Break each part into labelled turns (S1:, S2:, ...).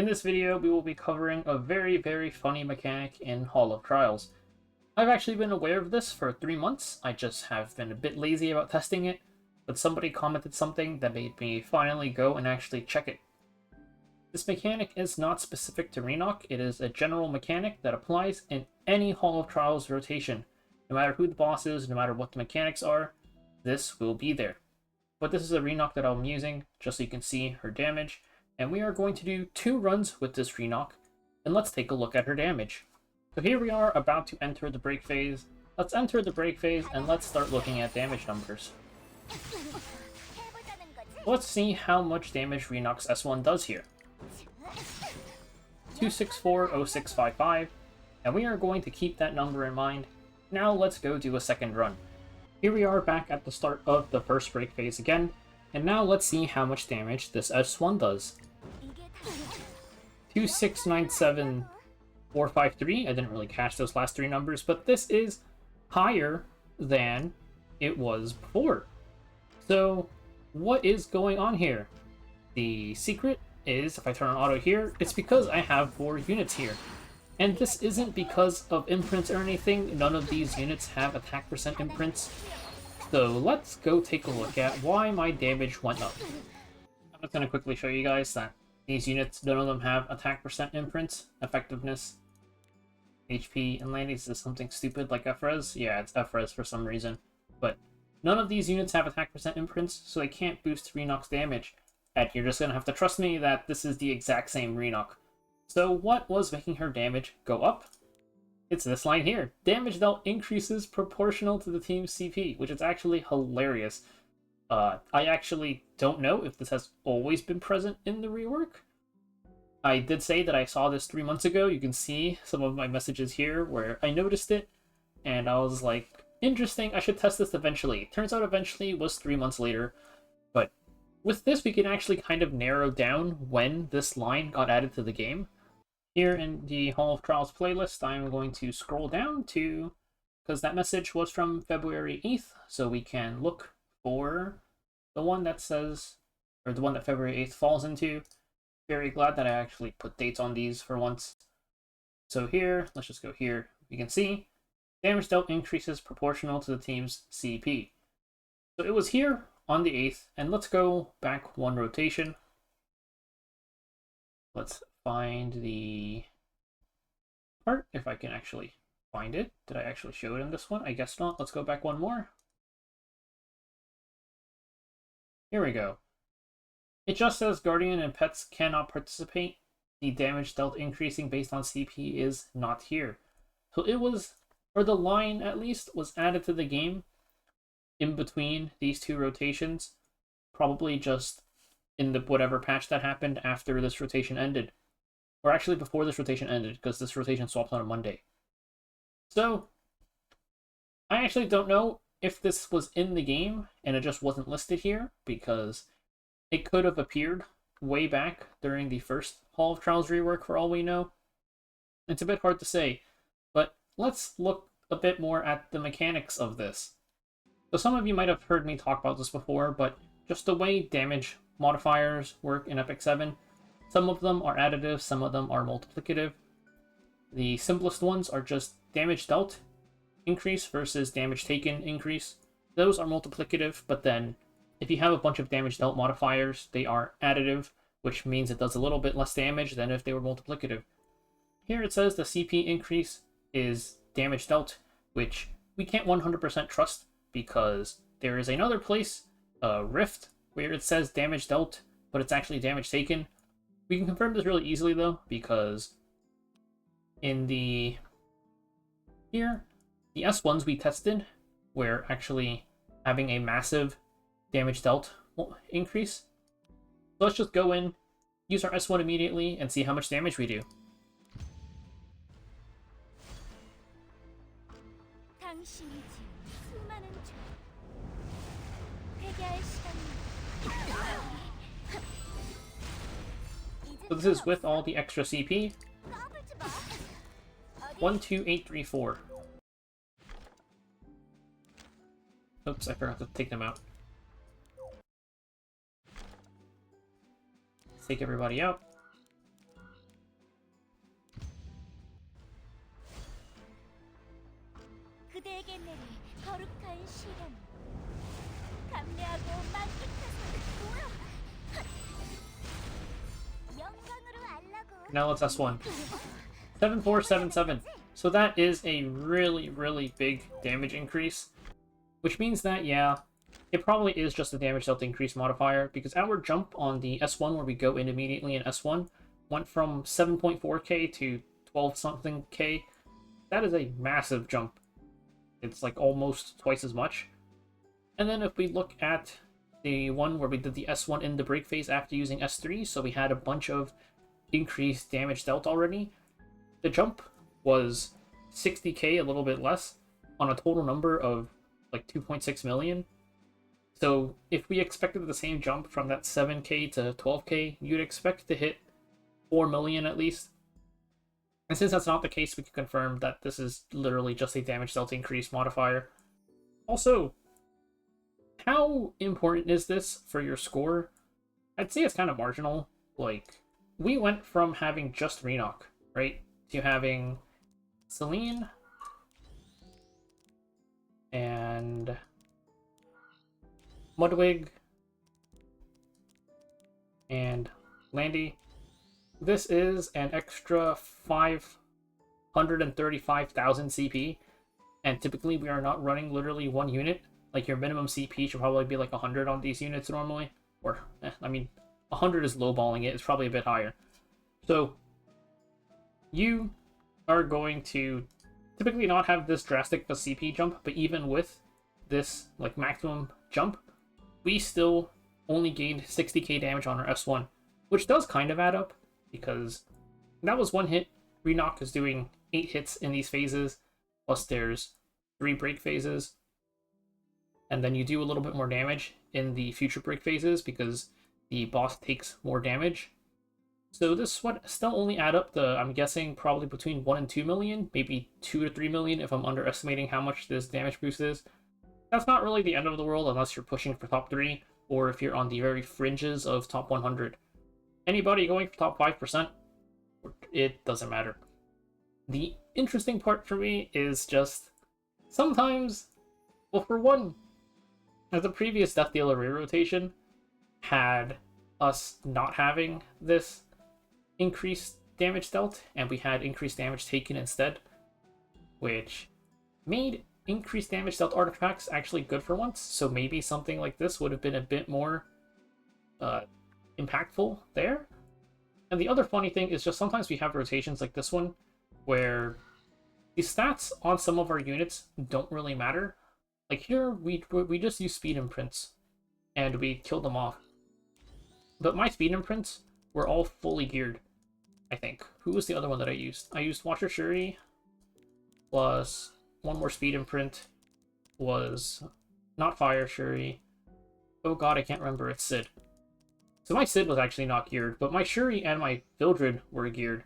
S1: In this video, we will be covering a very funny mechanic in Hall of Trials. I've actually been aware of this for 3 months, I just have been a bit lazy about testing it, but somebody commented something that made me finally go and actually check it. This mechanic is not specific to Reno, it is a general mechanic that applies in any Hall of Trials rotation. No matter who the boss is, no matter what the mechanics are, this will be there. But this is a Reno that I'm using, just so you can see her damage, and we are going to do 2 runs with this Reno, and let's take a look at her damage. So here we are about to enter the break phase. Let's enter the break phase and let's start looking at damage numbers. Let's see how much damage Reno's S1 does here. 2640655, and we are going to keep that number in mind. Now let's go do a second run. Here we are back at the start of the first break phase again, and now let's see how much damage this S1 does. 2697453, I didn't really catch those last 3 numbers, but this is higher than it was before. So what is going on here? The secret is, if I turn on auto here, it's because I have 4 units here. And this isn't because of imprints or anything, none of these units have attack percent imprints. So let's go take a look at why my damage went up. I'm just going to quickly show you guys that these units, none of them have attack percent imprints, effectiveness, HP, and landings is something stupid like FRES. Yeah, it's FRES for some reason. But none of these units have attack percent imprints, so they can't boost Reno's damage. And you're just going to have to trust me that this is the exact same Reno. So what was making her damage go up? It's this line here. Damage dealt increases proportional to the team's CP, which is actually hilarious. I actually don't know if this has always been present in the rework. I did say that I saw this 3 months ago. You can see some of my messages here where I noticed it, and I was like, interesting, I should test this eventually. Turns out eventually was 3 months later, but with this we can actually kind of narrow down when this line got added to the game. Here in the Hall of Trials playlist, I'm going to scroll down to, because that message was from February 8th, so we can look for the one that says, or the one that February 8th falls into. Very glad that I actually put dates on these for once. So here, let's just go here. You can see damage dealt increases proportional to the team's CP. So it was here on the 8th, and let's go back 1 rotation. Let's find the part, if I can actually find it. Did I actually show it in this one? I guess not. Let's go back 1 more. Here we go. It just says Guardian and pets cannot participate. The damage dealt increasing based on CP is not here. So it was, or the line at least, was added to the game in between these 2 rotations. Probably just in the whatever patch that happened after this rotation ended. Or actually before this rotation ended, because this rotation swapped on a Monday. So I actually don't know if this was in the game and it just wasn't listed here, because it could have appeared way back during the first Hall of Trials rework for all we know. It's a bit hard to say, but let's look a bit more at the mechanics of this. So some of you might have heard me talk about this before, but just the way damage modifiers work in Epic 7, some of them are additive, some of them are multiplicative. The simplest ones are just damage dealt increase versus damage taken increase. Those are multiplicative, but then if you have a bunch of damage dealt modifiers, they are additive, which means it does a little bit less damage than if they were multiplicative. Here it says the CP increase is damage dealt, which we can't 100% trust because there is another place, Rift, where it says damage dealt, but it's actually damage taken. We can confirm this really easily though, because in the here, the S1s we tested were actually having a massive damage dealt increase. So let's just go in, use our S1 immediately, and see how much damage we do. So this is with all the extra CP. 12834. Oops, I forgot to take them out. Let's take everybody out.
S2: 그대에게 내릴 거룩한 시간. 감내하고 만끽하세요. 영광으로 알라고.
S1: Now let's S1. 7477. So that is a really, really big damage increase. Which means that, yeah, it probably is just a damage dealt increase modifier, because our jump on the S1, where we go in immediately in S1, went from 7.4k to 12 something k. That is a massive jump. It's like almost twice as much. And then if we look at the one where we did the S1 in the break phase after using S3, so we had a bunch of increased damage dealt already, the jump was 60k, a little bit less, on a total number of like 2.6 million. So if we expected the same jump from that 7k to 12k, you'd expect to hit 4 million at least. And since that's not the case, we can confirm that this is literally just a damage dealt increase modifier. Also, how important is this for your score? I'd say it's kind of marginal. Like, we went from having just Reno, right, to having Celine and Mudwig and Landy. This is an extra 535,000 CP, and typically we are not running literally one unit. Like, your minimum CP should probably be like 100 on these units normally. Or, I mean, 100 is lowballing it. It's probably a bit higher. So, you are going to typically not have this drastic of a CP jump, but even with this, like, maximum jump, we still only gained 60k damage on our S1, which does kind of add up, because that was one hit. Reno is doing 8 hits in these phases, plus there's 3 break phases. And then you do a little bit more damage in the future break phases because the boss takes more damage. So this would still only add up to, I'm guessing, probably between 1 and 2 million, maybe 2 to 3 million if I'm underestimating how much this damage boost is. That's not really the end of the world unless you're pushing for top 3, or if you're on the very fringes of top 100. Anybody going for top 5%, it doesn't matter. The interesting part for me is just, sometimes, well, for one, the previous Death Dealer re-rotation had us not having this increased damage dealt, and we had increased damage taken instead, which made increased damage dealt artifacts actually good for once, so maybe something like this would have been a bit more impactful there. And the other funny thing is just sometimes we have rotations like this one, where the stats on some of our units don't really matter. Like here, we just use speed imprints, and we killed them off. But my speed imprints were all fully geared, I think. Who was the other one that I used? I used Watcher Shuri, plus one more speed imprint was not Fire Shuri. Oh god, I can't remember, it's Sid. So my Sid was actually not geared, but my Shuri and my Vildred were geared.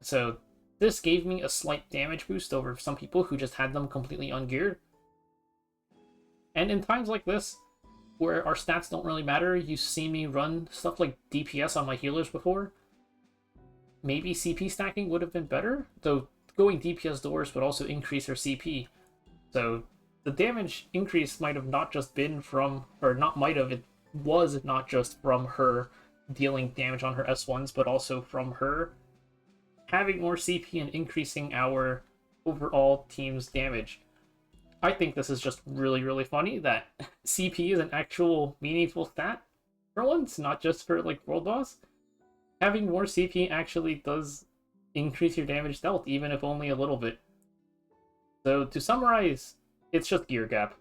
S1: So this gave me a slight damage boost over some people who just had them completely ungeared. And in times like this, where our stats don't really matter, you've seen me run stuff like DPS on my healers before. Maybe CP stacking would have been better, though going DPS doors would also increase her CP. So the damage increase might have not just been from, or not might have, it was not just from her dealing damage on her S1s, but also from her having more CP and increasing our overall team's damage. I think this is just really, really funny that CP is an actual meaningful stat for once, not just for, like, World Boss. Having more CP actually does increase your damage dealt, even if only a little bit. So, to summarize, it's just gear gap.